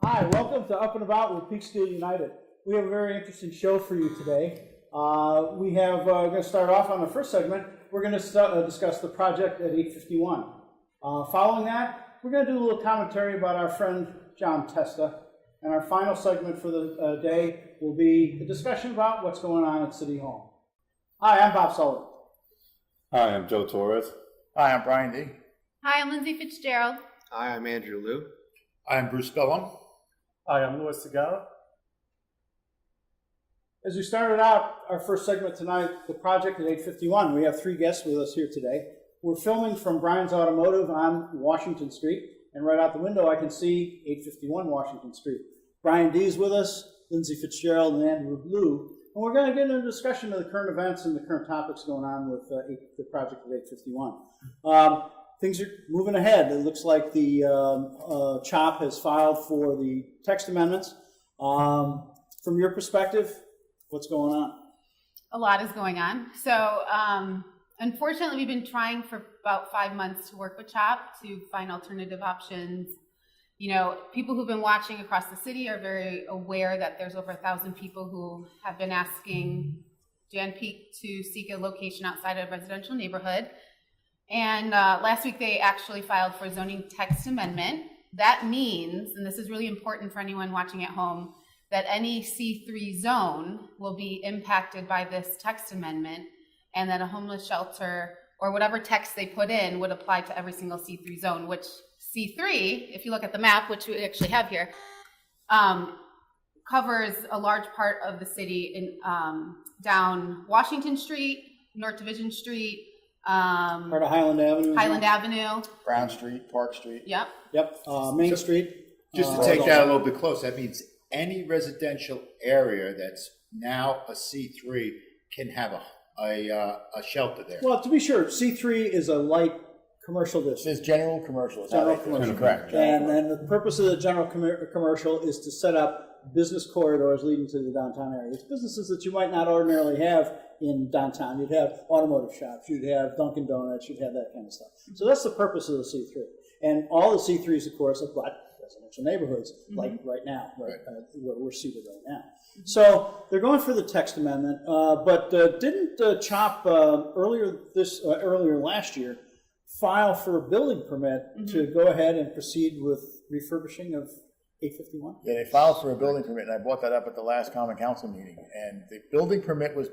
Hi, welcome to Up and About with Peekskill United. We have a very interesting show for you today. We're going to start off on the first segment. We're going to discuss the project at 851. Following that, we're going to do a little commentary about our friend John Testa. And our final segment for the day will be a discussion about what's going on at City Hall. Hi, I'm Bob Sullivan. Hi, I'm Joe Torres. Hi, I'm Brian Dee. Hi, I'm Lindsey Fitzgerald. Hi, I'm Andrew Liu. Hi, I'm Bruce Bellum. Hi, I'm Louis Segarra. As we started out our first segment tonight, the project at 851, we have three guests with us here today. We're filming from Brians Automotive on Washington Street, and right out the window I can see 851 Washington Street. Brian Dee is with us, Lindsey Fitzgerald, and Andrew Liu, and we're going to get into a discussion of the current events and the current topics going on with the project at 851. Things are moving ahead. It looks like the CHOP has filed for the text amendments. From your perspective, what's going on? A lot is going on. So, unfortunately, we've been trying for about 5 months to work with CHOP to find alternative options. You know, people who've been watching across the city are very aware that there's over 1,000 people who have been asking Jan Peek to seek a location outside of a residential neighborhood. And last week they actually filed for a zoning text amendment. That means, and this is really important for anyone watching at home, that any C3 zone will be impacted by this text amendment, and that a homeless shelter or whatever text they put in would apply to every single C3 zone, which C3, if you look at the map, which we actually have here, covers a large part of the city in down Washington Street, North Division Street, Part of Highland Avenue. Avenue. Brown Street, Park Street. Yep. Yep. Main Street. Just to take that a little bit closer, that means any residential area that's now a C3 can have a shelter there. Well, to be sure, C3 is a light commercial district. It's general commercial. General commercial. Correct. And the purpose of the general commercial is to set up business corridors leading to the downtown area. It's businesses that you might not ordinarily have in downtown. You'd have automotive shops, you'd have Dunkin' Donuts, you'd have that kind of stuff. So that's the purpose of the C3. And all the C3s, of course, are black residential neighborhoods, like right now, where we're seated right now. So they're going for the text amendment, but didn't CHOP earlier last year file for a building permit to go ahead and proceed with refurbishing of 851? Yeah, they filed for a building permit, and I brought that up at the last common council meeting. And the building permit was,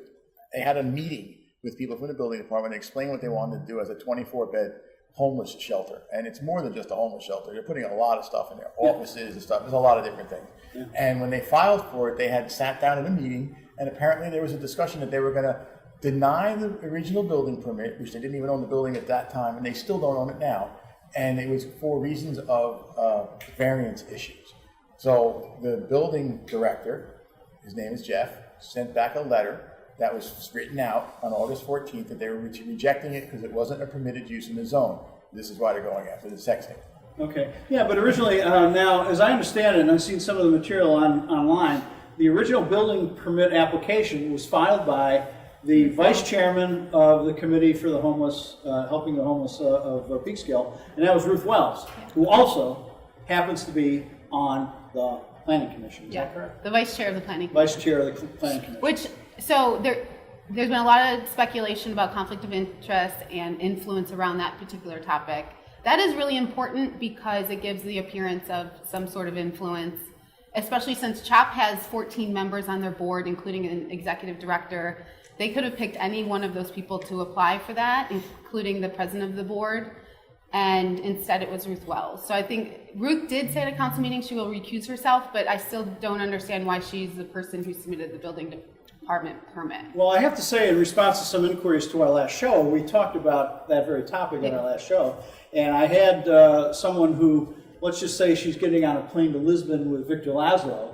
they had a meeting with people from the building department to explain what they wanted to do as a 24-bed homeless shelter. And it's more than just a homeless shelter. They're putting a lot of stuff in there, offices and stuff. There's a lot of different things. Yeah. And when they filed for it, they had sat down in a meeting, and apparently there was a discussion that they were going to deny the original building permit, which they didn't even own the building at that time, and they still don't own it now. And it was for reasons of variance issues. So the building director, his name is Jeff, sent back a letter that was written out on August 14th that they were rejecting it because it wasn't a permitted use in the zone. This is why they're going after the sexting. Okay. Yeah, but originally, now, as I understand it, and I've seen some of the material online, the original building permit application was filed by the vice chairman of the committee for the homeless, helping the homeless of Peekskill, and that was Ruth Wells, who also happens to be on the planning commission. Is that correct? The vice chair of the planning commission. Vice chair of the planning commission. Which, so there's been a lot of speculation about conflict of interest and influence around that particular topic. That is really important because it gives the appearance of some sort of influence, especially since CHOP has 14 members on their board, including an executive director. They could have picked any one of those people to apply for that, including the president of the board, and instead it was Ruth Wells. So I think Ruth did say at a council meeting she will recuse herself, but I still don't understand why she's the person who submitted the building department permit. Well, I have to say, in response to some inquiries to our last show, we talked about that very topic in our last show, and I had someone who, let's just say she's getting on a plane to Lisbon with Victor Laszlo,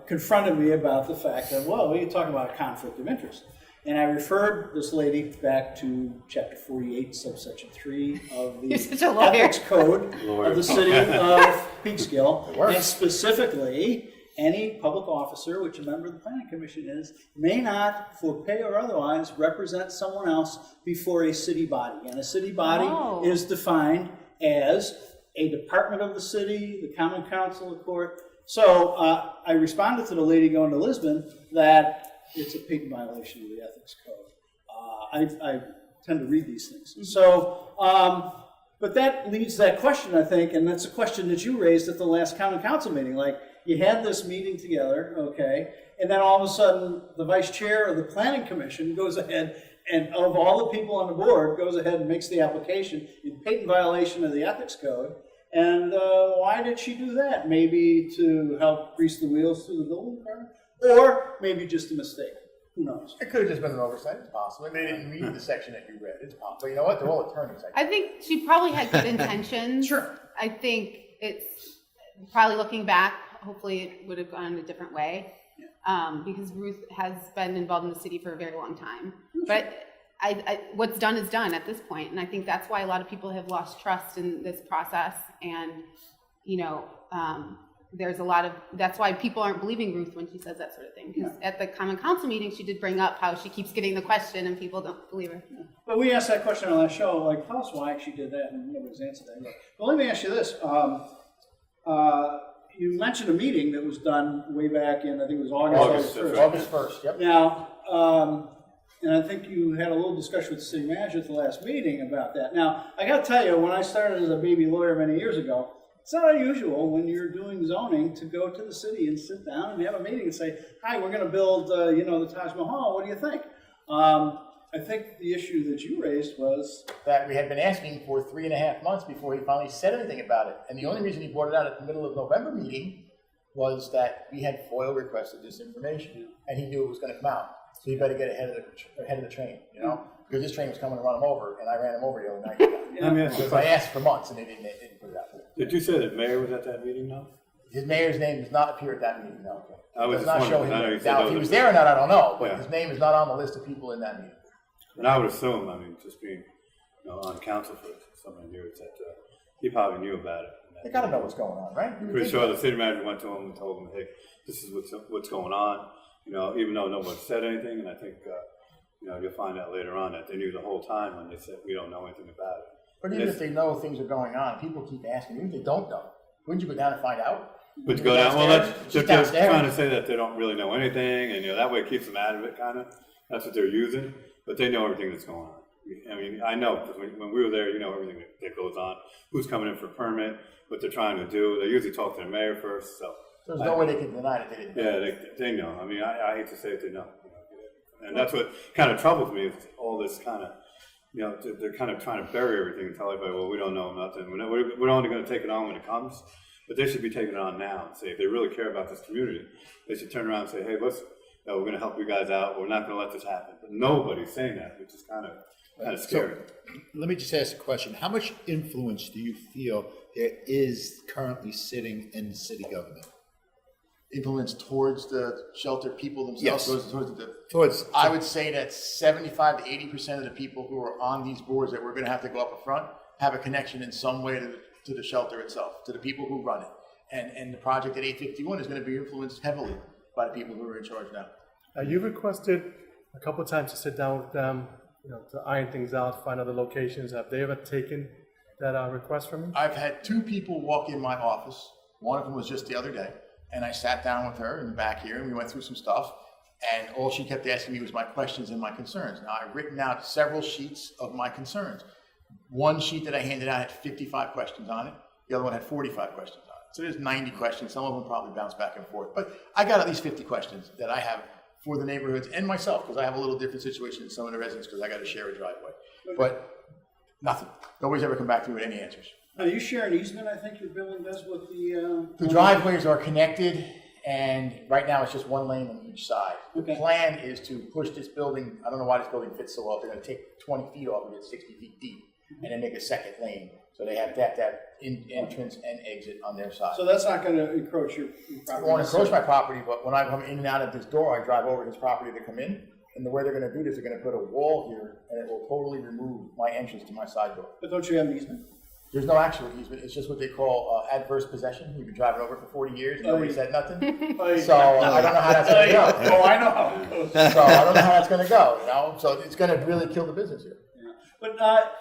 confronted me about the fact that, well, we are talking about a conflict of interest. And I referred this lady back to Chapter 48, subsection 3 of the Ethics Code of the City of Peekskill. And specifically, any public officer, which a member of the Planning Commission is, may not, for pay or otherwise, represent someone else before a city body. And a city body is defined as a department of the city, the common council, the court. So I responded to the lady going to Lisbon that it's a patent violation of the ethics code. I tend to read these things. So, but that leads to that question, I think, and that's a question that you raised at the last common council meeting. Like, you had this meeting together, okay, and then all of a sudden the vice chair of the planning commission goes ahead and of all the people on the board goes ahead and makes the application in patent violation of the ethics code. And why did she do that? Maybe to help grease the wheels through the building department? Or maybe just a mistake. Who knows? It could have just been an oversight. It's possible. They didn't read the section that you read. It's possible. But you know what? They're all attorneys. I think she probably had good intentions. Sure. I think it's probably looking back, hopefully it would have gone a different way. Because Ruth has been involved in the city for a very long time. But what's done is done at this point, and I think that's why a lot of people have lost trust in this process. And there's a lot of that's why people aren't believing Ruth when she says that sort of thing. Because at the common council meeting, she did bring up how she keeps getting the question and people don't believe her. But we asked that question on last show, like, tell us why she did that, and nobody's answered that yet. But let me ask you this. You mentioned a meeting that was done way back in, I think it was August 1st. August 1st, yep. Now, and I think you had a little discussion with the city manager at the last meeting about that. Now, I got to tell you, when I started as a baby lawyer many years ago, it's not unusual when you're doing zoning to go to the city and sit down and have a meeting and say, hi, we're going to build, the Taj Mahal. What do you think? I think the issue that you raised was that we had been asking for 3.5 months before he finally said anything about it. And the only reason he brought it out at the middle of November meeting was that we had FOIL requested this information, and he knew it was going to come out. So he better get ahead of the train, because this train was coming to run him over, and I ran him over the other night. Because I asked for months, and they didn't put it out. Did you say that mayor was at that meeting now? His mayor's name does not appear at that meeting, no. I was Does just not show wondering, I know him. you said Now, there if he was was a- there or not, I don't know, but Yeah. his name is not on the list of people in that meeting. And I would assume, just being on council for so many years, that he probably knew about it. They gotta know what's going on, right? I'm pretty sure the city manager went to him and told him, hey, this is what's going on. Even though no one said anything, and I think you'll find out later on that they knew the whole time when they said we don't know anything about it. But even if they know things are going on, people keep asking. Even if they don't know, wouldn't you go down and find out? But to go down, well, Downstairs? they're Just downstairs. trying to say that they don't really know anything, and that way it keeps them out of it, kind of. That's what they're using, but they know everything that's going on. I know, because when we were there, everything that goes on, who's coming in for a permit, what they're trying to do. They usually talk to the mayor first, so. There's no way they can deny it. They didn't. Yeah, they know. I hate to say it, they know. And that's what kind of troubles me, is all this kind of, they're kind of trying to bury everything and tell everybody, well, we don't know nothing. We're only going to take it on when it comes. But they should be taking it on now and say, if they really care about this community, they should turn around and say, hey, listen, we're going to help you guys out. We're not going to let this happen. But nobody's saying that, which is kind of scary. Let me just ask a question. How much influence do you feel there is currently sitting in city government? Influence towards the shelter people Yes. themselves. Towards, I would say that 75 to 80% of the people who are on these boards that we're going to have to go up front have a connection in some way to the shelter itself, to the people who run it. And the project at 851 is going to be influenced heavily by the people who are in charge now. You requested a couple of times to sit down with them, to iron things out, find other locations. Have they ever taken that request from you? I've had 2 people walk in my office. One of them was just the other day. And I sat down with her in the back here, and we went through some stuff. And all she kept asking me was my questions and my concerns. Now, I've written out several sheets of my concerns. One sheet that I handed out had 55 questions on it. The other one had 45 questions on it. So there's 90 questions. Some of them probably bounce back and forth. But I got at least 50 questions that I have for the neighborhoods and myself, because I have a little different situation than some of the residents, because I got to share a driveway. But nothing. Nobody's ever come back to me with any answers. Now, you share an easement, I think your building does with the... The driveways are connected, and right now it's just one lane on each side. The Okay. plan is to push this building, I don't know why this building fits so well, they're gonna take 20 feet off of it, 60 feet deep, and then make a second lane. So they have that entrance and exit on their side. So that's not going to encroach your I property? don't want to encroach my property, but when I come in and out of this door, I drive over this property to come in. And the way they're going to do this, they're going to put a wall here, and it will totally remove my entrance to my side door. But don't you have an easement? There's no actual easement. It's just what they call adverse possession. You've been driving over for 40 years, and nobody said nothing. So I don't know how that's going to go. Oh, I know how it goes. So I don't know how that's going to go. So it's going to really kill the business here. Yeah. But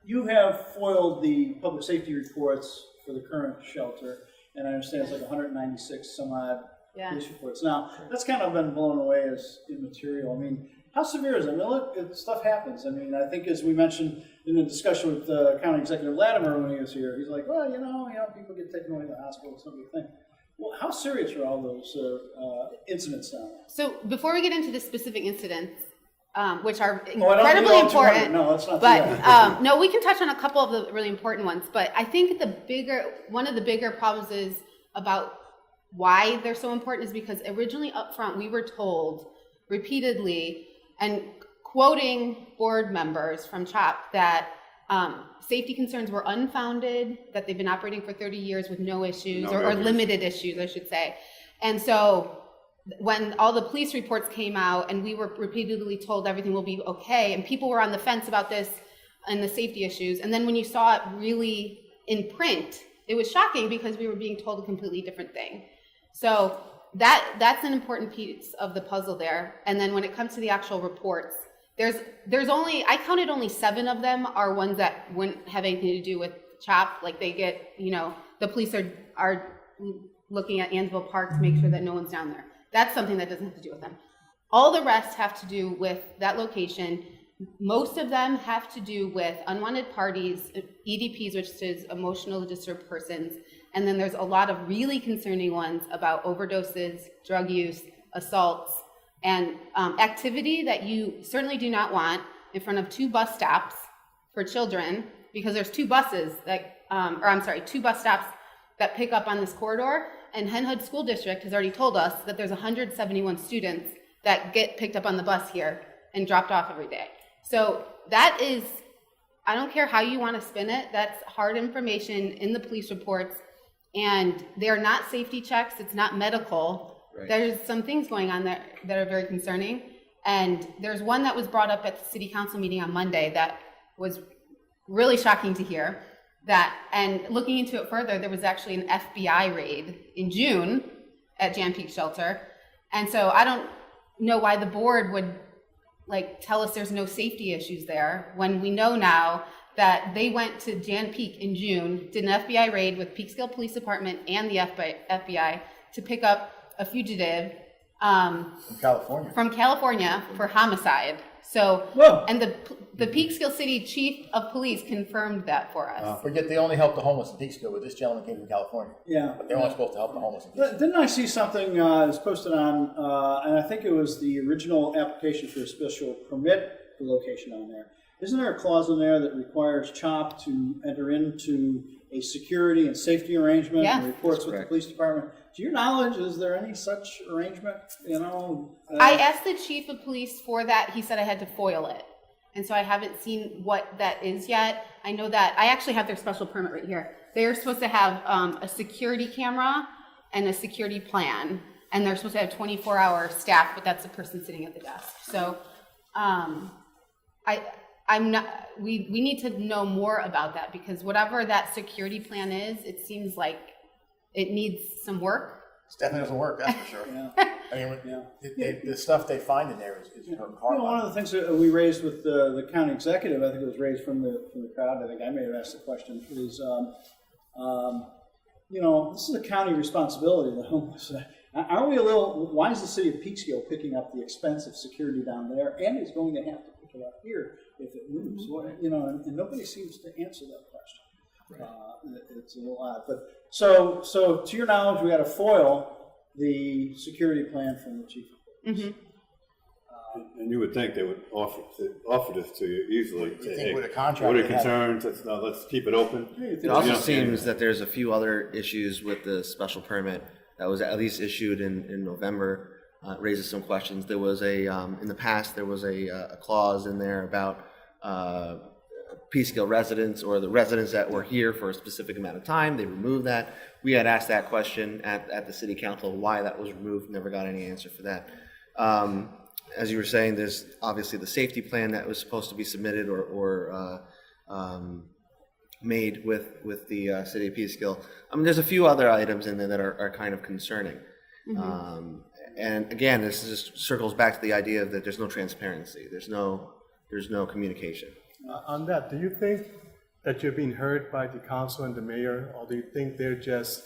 you have foiled the public safety reports for the current shelter, and I understand it's like 196 some odd Yeah. police reports. Now, that's kind of been blown away as immaterial. I mean, how severe is it? I mean, look, stuff happens. I mean, I think as we mentioned in the discussion with County Executive Latimer when he was here, he's like, well, you know, people get taken away to the hospital, it's no big thing. Well, how serious are all those incidents down there? So before we get into the specific incidents, which are Oh, I don't incredibly need all 200. important, No, let's not do but that. no, we can touch on a couple of the really important ones. But I think one of the bigger problems is about why they're so important is because originally up front we were told repeatedly, and quoting board members from CHOP, that safety concerns were unfounded, that they've been operating for 30 years with no issues, or limited issues, I should say. And so when all the police reports came out and we were repeatedly told everything will be okay, and people were on the fence about this and the safety issues, and then when you saw it really in print, it was shocking because we were being told a completely different thing. So that's an important piece of the puzzle there. And then when it comes to the actual reports, there's only, I counted only 7 of them are ones that wouldn't have anything to do with CHOP. Like they get, the police are looking at Ansville Park to make sure that no one's down there. That's something that doesn't have to do with them. All the rest have to do with that location. Most of them have to do with unwanted parties, EDPs, which is emotionally disturbed persons. And then there's a lot of really concerning ones about overdoses, drug use, assaults, and activity that you certainly do not want in front of 2 bus stops for children, because there's 2 buses that, 2 bus stops that pick up on this corridor. And Hen Hood School District has already told us that there's 171 students that get picked up on the bus here and dropped off every day. So that is, I don't care how you want to spin it, that's hard information in the police reports. And they're not safety checks, it's not medical. Right. There's some things going on there that are very concerning. And there's one that was brought up at the city council meeting on Monday that was really shocking to hear. And looking into it further, there was actually an FBI raid in June at Jan Peak Shelter. And so I don't know why the board would tell us there's no safety issues there when we know now that they went to Jan Peak in June, did an FBI raid with Peekskill Police Department and the FBI to pick up a fugitive from California for homicide. So, whoa. And the Peekskill City Chief of Police confirmed that for us. Forget they only help the homeless in Peekskill, but this gentleman came from California. Yeah. But they're only supposed to help the homeless in Peekskill. Didn't I see something that was posted on, and I think it was the original application for a special permit for location on there. Isn't there a clause in there that requires CHOP to enter into a security and safety arrangement and reports with the police department? To your knowledge, is there any such arrangement? I asked the chief of police for that. He said I had to foil it. And so I haven't seen what that is yet. I know that I actually have their special permit right here. They're supposed to have a security camera and a security plan. And they're supposed to have 24-hour staff, but that's the person sitting at the desk. So we need to know more about that, because whatever that security plan is, it seems like it needs some work. It definitely doesn't work, that's for sure. I mean, the stuff they find in there is hard. One of the things that we raised with the county executive, I think it was raised from the crowd, I think I may have asked the question, is, this is a county responsibility, the homeless. Are we why is the city of Peekskill picking up the expense of security down there and is going to have to pick it up here if it moves? And nobody seems to answer that question. Right. It's a little odd. But so to your knowledge, we got to foil the security plan from the chief of police. Mm-hmm. And you would think they would offer this to you easily. You think with a contract, what are concerns? Let's keep it open. It also seems that there's a few other issues with the special permit that was at least issued in November. Raises some questions. There was in the past there was a clause in there about Peekskill residents or the residents that were here for a specific amount of time. They removed that. We had asked that question at the city council why that was removed. Never got any answer for that. As you were saying, there's obviously the safety plan that was supposed to be submitted or made with the city of Peekskill. I mean, there's a few other items in there that are kind of concerning. Mm-hmm. And again, this just circles back to the idea that there's no transparency. There's no communication. On that, do you think that you're being heard by the council and the mayor, or do you think they're just,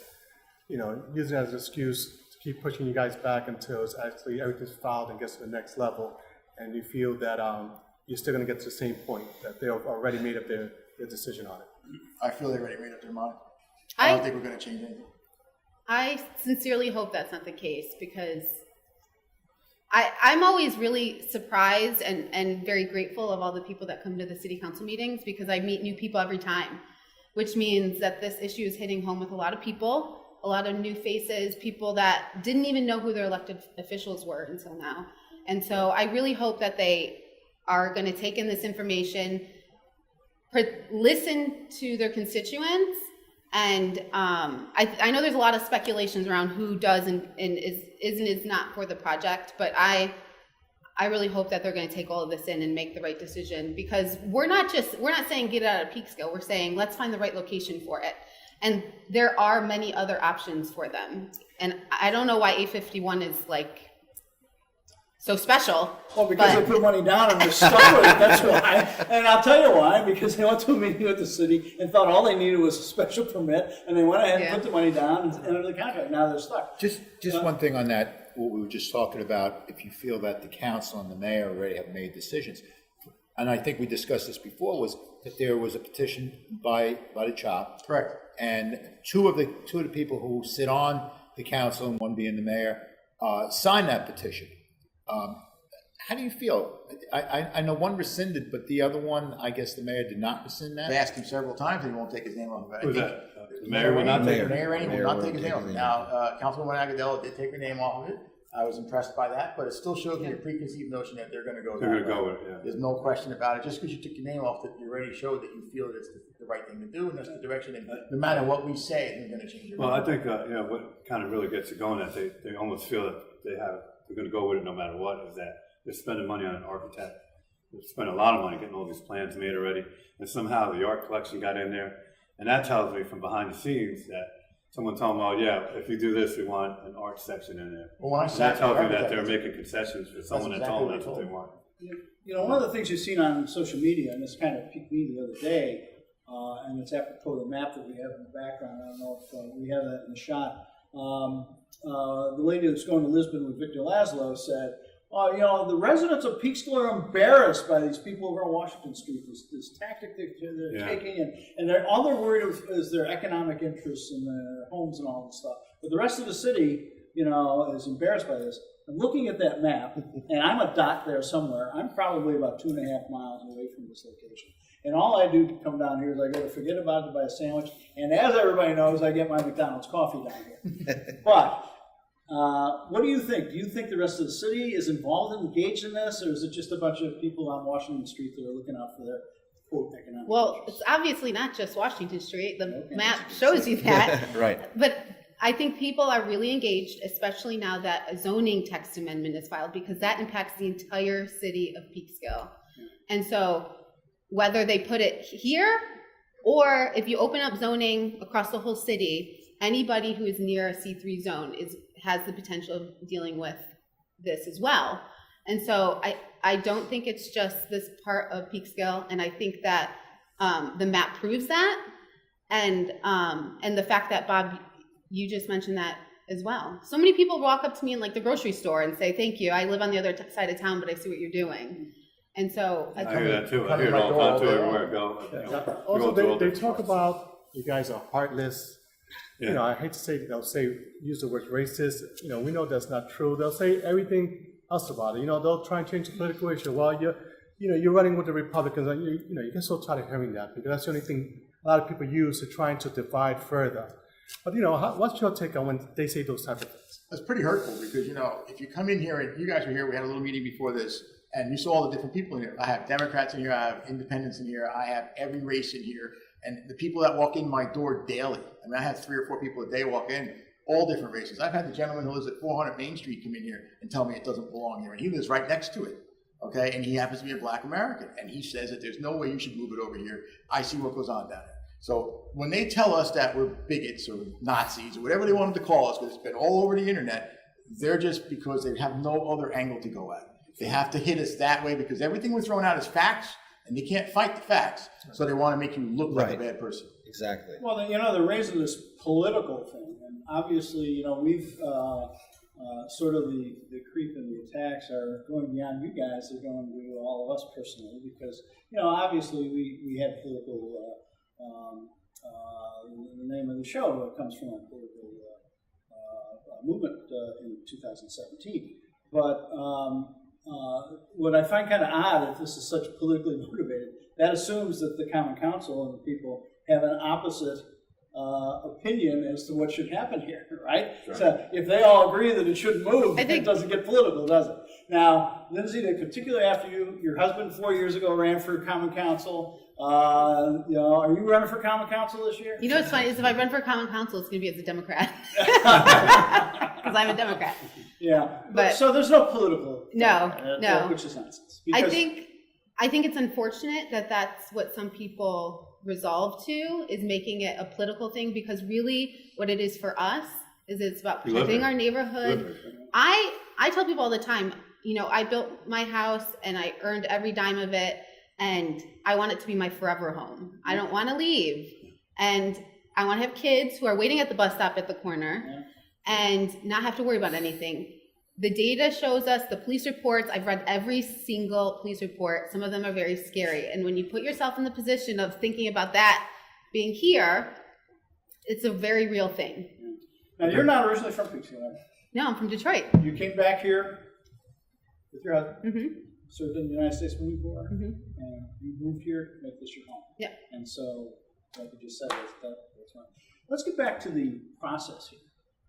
using it as an excuse to keep pushing you guys back until it's actually everything's filed and gets to the next level, and you feel that you're still going to get to the same point, that they've already made up their decision on it? I feel they already made up their mind. I don't think we're going to change anything. I sincerely hope that's not the case, because I'm always really surprised and very grateful of all the people that come to the city council meetings, because I meet new people every time, which means that this issue is hitting home with a lot of people, a lot of new faces, people that didn't even know who their elected officials were until now. And so I really hope that they are going to take in this information, listen to their constituents, and I know there's a lot of speculations around who does and is not for the project, but I really hope that they're going to take all of this in and make the right decision, because we're not saying get it out of Peekskill. We're saying let's find the right location for it, and there are many other options for them. And I don't know why 851 is like so special. Well, because they put money down and they're stuck with it, that's why. And I'll tell you why, because they went to a meeting with the city and thought all they needed was a special permit, and they went ahead and put the money down and entered the contract. Now they're stuck. Just one thing on that, what we were just talking about, if you feel that the council and the mayor already have made decisions, and I think we discussed this before, was that there was a petition by the CHOP. Correct. And two of the people who sit on the council, and one being the mayor, signed that petition. How do you feel? I know one rescinded, but the other one, I guess the mayor did not rescind that? They asked him several times and he won't take his name off of it. Who's that? The mayor will not take it? Mayor Rainey will not take his name off of it. Now, Councilwoman Agadella did take her name off of it. I was impressed by that, but it still shows me a preconceived notion that they're going to go. They're going to go with it, yeah. There's no question about it. Just because you took your name off, that you already showed that you feel that it's the right thing to do, and that's the direction. And no matter what we say, they're going to change it. Well, I think what kind of really gets it going, that they almost feel that they're going to go with it no matter what, is that they're spending money on an architect. They're spending a lot of money getting all these plans made already, and somehow the art collection got in there, and that tells me from behind the scenes that someone told them, "Oh yeah, if you do this, we want an art section in there." Well, when I and sat that tells me with the that they're architect, making concessions for someone that exactly told them what that's they what they told want. One of the things you've seen on social media, and this kind of piqued me the other day, and it's apropos the map that we have in the background. I don't know if we have that in the shot. The lady that's going to Lisbon with Victor Laszlo said, the residents of Peekskill are embarrassed by these people over on Washington Street, this tactic they're taking, and all they're worried of is their economic interests and their homes and all this stuff. But the rest of the city, is embarrassed by this. I'm looking at that map, and I'm a dot there somewhere. I'm probably about 2.5 miles away from this location. And all I do to come down here is I go to Forget About It to buy a sandwich, and as everybody knows, I get my McDonald's coffee down here. But what do you think? Do you think the rest of the city is involved and engaged in this, or is it just a bunch of people on Washington Street that are looking out for their, quote, economic Well, interests? it's obviously not just Washington Street. The map shows you that. Right. But I think people are really engaged, especially now that a zoning text amendment is filed, because that impacts the entire city of Peekskill. And so whether they put it here, or if you open up zoning across the whole city, anybody who is near a C3 zone has the potential of dealing with this as well. And so I don't think it's just this part of Peekskill, and I think that the map proves that, and the fact that, Bob, you just mentioned that as well. So many people walk up to me in like the grocery store and say, "Thank you, I live on the other side of town, but I see what you're doing." And so I hear that too. I hear it all the time too, everywhere I go. Also, they talk about you guys are heartless. Yeah. I hate to say, use the word racist. We know that's not true. They'll say everything else about it. They'll try and change the political issue. Well, you're running with the Republicans, and you get so tired of hearing that, because that's the only thing a lot of people use to trying to divide further. But what's your take on when they say those type of things? That's pretty hurtful, because if you come in here, and you guys were here, we had a little meeting before this, and you saw all the different people in here. I have Democrats in here, I have independents in here, I have every race in here, and the people that walk in my door daily. I mean, I have 3 or 4 people a day walk in, all different races. I've had the gentleman who lives at 400 Main Street come in here and tell me it doesn't belong here, and he lives right next to it. Okay, and he happens to be a Black American, and he says that there's no way you should move it over here. I see what goes on down there. So when they tell us that we're bigots or Nazis or whatever they want them to call us, because it's been all over the internet, they're just because they have no other angle to go at. They have to hit us that way, because everything we're throwing out is facts, And they can't fight the facts, so they want to make you look like a Right. bad person. Exactly. Well, they're raising this political thing, and obviously, we've sort of the creep and the attacks are going beyond you guys. They're going to all of us personally, because obviously we had political. The name of the show comes from a political movement in 2017, but. What I find kind of odd, if this is such politically motivated, that assumes that the Common Council and the people have an opposite opinion as to what should happen here, right? Sure. So if they all agree that it shouldn't move, I it think- doesn't get political, does it? Now, Lindsey, particularly after your husband 4 years ago ran for Common Council, are you running for Common Council this year? You know what's funny is if I run for Common Council, it's going to be as a Democrat. Because I'm a Democrat. Yeah, But- so there's no political. No, no. Which is nonsense. I Because- think it's unfortunate that that's what some people resolve to, is making it a political thing, because really what it is for us is it's about You live protecting there. our neighborhood. I tell people all the time, I built my house and I earned every dime of it, and I want it to be my forever home. I don't want to leave. And I want to have kids who are waiting at the bus stop at the corner and not have to worry about anything. The data shows us, the police reports, I've read every single police report. Some of them are very scary. And when you put yourself in the position of thinking about that being here, it's a very real thing. Now, you're not originally from Peekskill, are you? No, I'm from Detroit. You came back here with your husband, Mm-hmm. served in the United States Marine Corps, Mhm. and you moved here to make this your home. Yeah. And so, like you just said, that's right. Let's get back to the process here.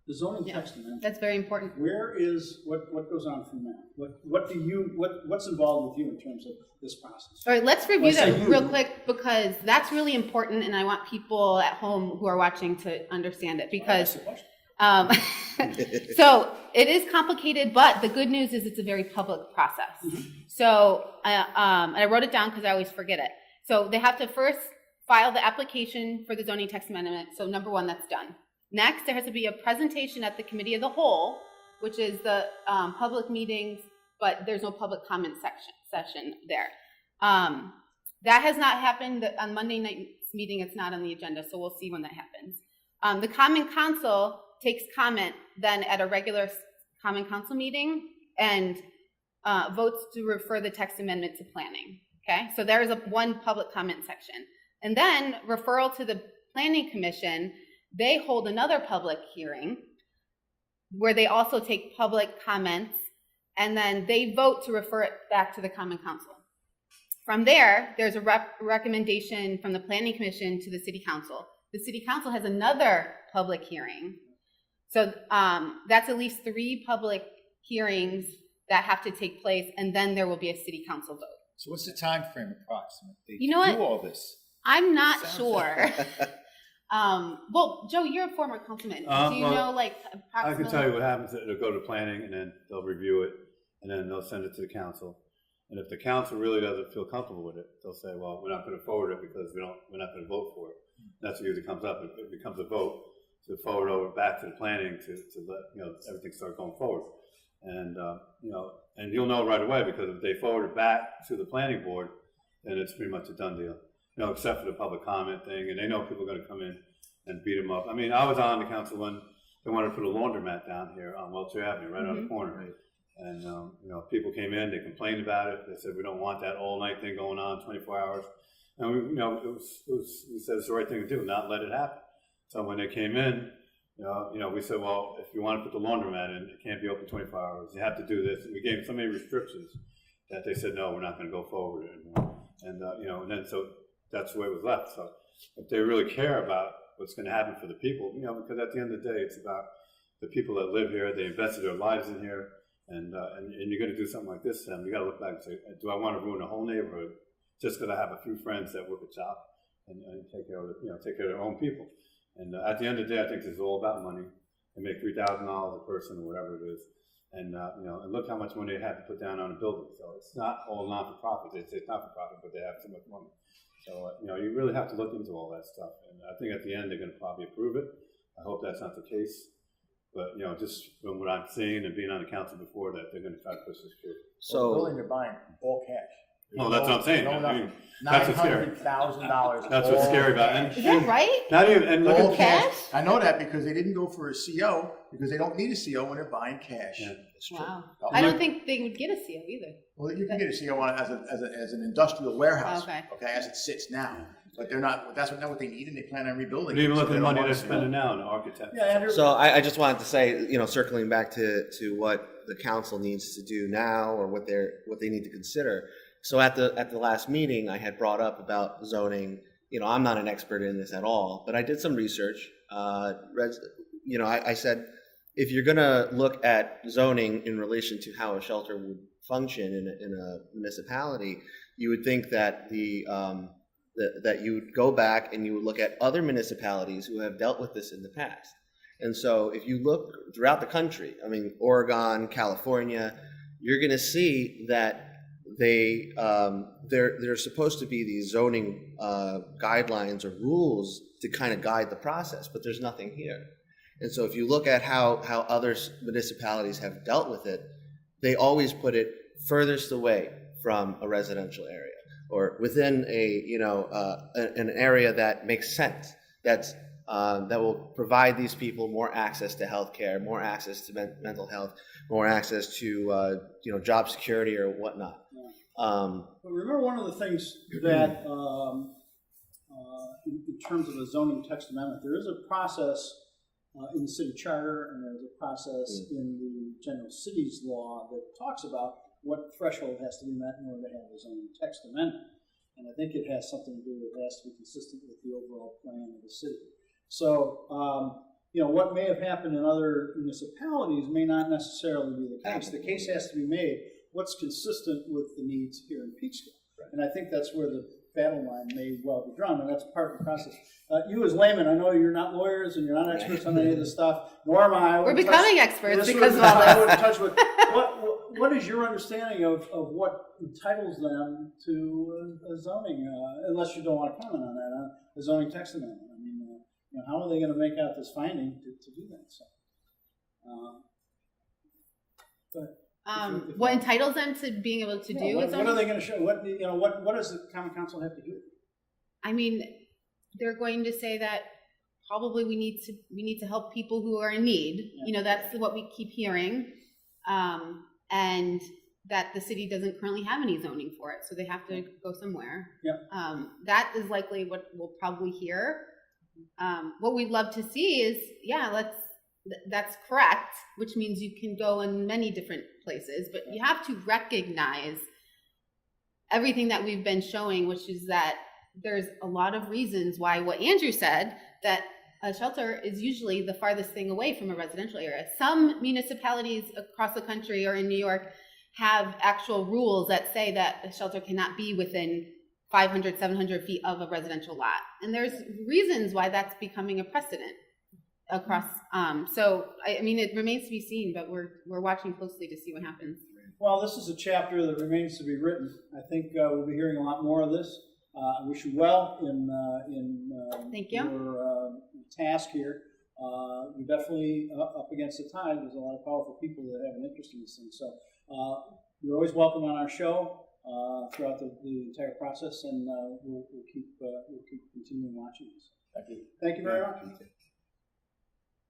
The zoning Yeah. text amendment. That's very important. What goes on from now? What's involved with you in terms of this process? All right, let's review When I say that you- real quick, because that's really important, and I want people at home who are watching to understand it, because That's the question. so it is complicated, but the good news is it's a very public process. So and I wrote it down because I always forget it. So they have to first file the application for the zoning text amendment. So number one, that's done. Next, there has to be a presentation at the committee of the whole, which is the public meetings, but there's no public comment session there. That has not happened on Monday night's meeting. It's not on the agenda, so we'll see when that happens. The Common Council takes comment then at a regular Common Council meeting and votes to refer the text amendment to planning. Okay, so there is one public comment section. And then referral to the Planning Commission, they hold another public hearing where they also take public comments, and then they vote to refer it back to the Common Council. From there, there's a recommendation from the Planning Commission to the City Council. The City Council has another public hearing. So that's at least 3 public hearings that have to take place, and then there will be a City Council vote. So what's the time frame approximately? You know what? Do all this. I'm not Sounds sure. Well, Joe, you're a former councilman. Do you know, like, I approximately? can tell you what happens. It'll go to planning, and then they'll review it, and then they'll send it to the council. And if the council really doesn't feel comfortable with it, they'll say, well, we're not going to forward it because we're not going to vote for it. That's what usually comes up. It becomes a vote to forward over back to the planning to let everything start going forward. And and you'll know right away, because if they forward it back to the planning board, then it's pretty much a done deal. Except for the public comment thing, and they know people are going to come in and beat them up. I mean, I was on the council when they wanted to put a laundromat down here on Welcher Avenue, right on the corner. Right. And people came in, they complained about it. They said, we don't want that all night thing going on, 24 hours. And we said it's the right thing to do, not let it happen. So when they came in, we said, well, if you want to put the laundromat in, it can't be open 24 hours. You have to do this. And we gave them so many restrictions that they said, no, we're not going to go forward anymore. And and then so that's the way it was left. So if they really care about what's going to happen for the people, because at the end of the day, it's about the people that live here. They invested their lives in here. And you're going to do something like this, Sam, you got to look back and say, do I want to ruin the whole neighborhood just because I have a few friends that work at shop and take care of their own people? And at the end of the day, I think this is all about money. They make $3,000 a person or whatever it is, and and look how much money they have to put down on a building. So it's not all non-for-profit. It's not-for-profit, but they have so much money. So you really have to look into all that stuff. And I think at the end they're going to probably approve it. I hope that's not the case. But, just from what I'm seeing and being on the council before, that they're going to try to push this through. The building they're buying all cash. Well, that's what I'm saying. I mean, that's what's scary. $900,000. That's what's scary about it. Is that right? Not even, and look All at, cash. I know that because they didn't go for a CO, because they don't need a CO when they're buying cash. Yeah. Wow. I don't think they would get a CO either. Well, you can get a CO on it as an industrial warehouse, Okay. as it sits now. But they're not, that's not what they need, and they plan on rebuilding. but even it, look so at the they don't money want they're to- spending now on architects. Yeah, Andrew. So I just wanted to say, circling back to what the council needs to do now, or what they need to consider. So at the last meeting, I had brought up about zoning. I'm not an expert in this at all, but I did some research. I said, if you're gonna look at zoning in relation to how a shelter would function in a municipality, you would think that that you would go back and you would look at other municipalities who have dealt with this in the past. And so if you look throughout the country, Oregon, California, you're going to see that there's supposed to be these zoning guidelines or rules to kind of guide the process, but there's nothing here. And so if you look at how other municipalities have dealt with it, they always put it furthest away from a residential area, or within an area that makes sense, that will provide these people more access to health care, more access to mental health, more access to job security or whatnot. But remember, one of the things that, in terms of the zoning text amendment, there is a process in the city charter, and there's a process in the general cities law that talks about what threshold has to be met in order to have a zoning text amendment. And I think it has something to do with, it has to be consistent with the overall plan of the city. So, what may have happened in other municipalities may not necessarily be the case. The case has to be made, what's consistent with the needs here in Peekskill. And I think that's where the battle line may well be drawn, and that's part of the process. You as laymen, I know you're not lawyers and you're not experts on any of this stuff, nor am I. We're becoming experts because of all this. I would touch with, what is your understanding of what entitles them to a zoning, unless you don't want to comment on that, a zoning text amendment? How are they going to make out this finding to do that? So, what entitles them to being able to do? What are they going to show? What does the common council have to do? They're going to say that probably we need to help people who are in need. Yeah. That's what we keep hearing, and that the city doesn't currently have any zoning for it, so they have to go somewhere. Yep. That is likely what we'll probably hear. What we'd love to see is, that's correct, which means you can go in many different places, but you have to recognize everything that we've been showing, which is that there's a lot of reasons why what Andrew said, that a shelter is usually the farthest thing away from a residential area. Some municipalities across the country or in New York have actual rules that say that a shelter cannot be within 500, 700 feet of a residential lot. And there's reasons why that's becoming a precedent across. It remains to be seen, but we're watching closely to see what happens. Well, this is a chapter that remains to be written. I think we'll be hearing a lot more of this. I wish you well in Thank you. your task here. You're definitely up against the tide. There's a lot of powerful people that have an interest in this thing. So you're always welcome on our show throughout the entire process, and we'll keep continuing watching this. Thank you. Thank you very much.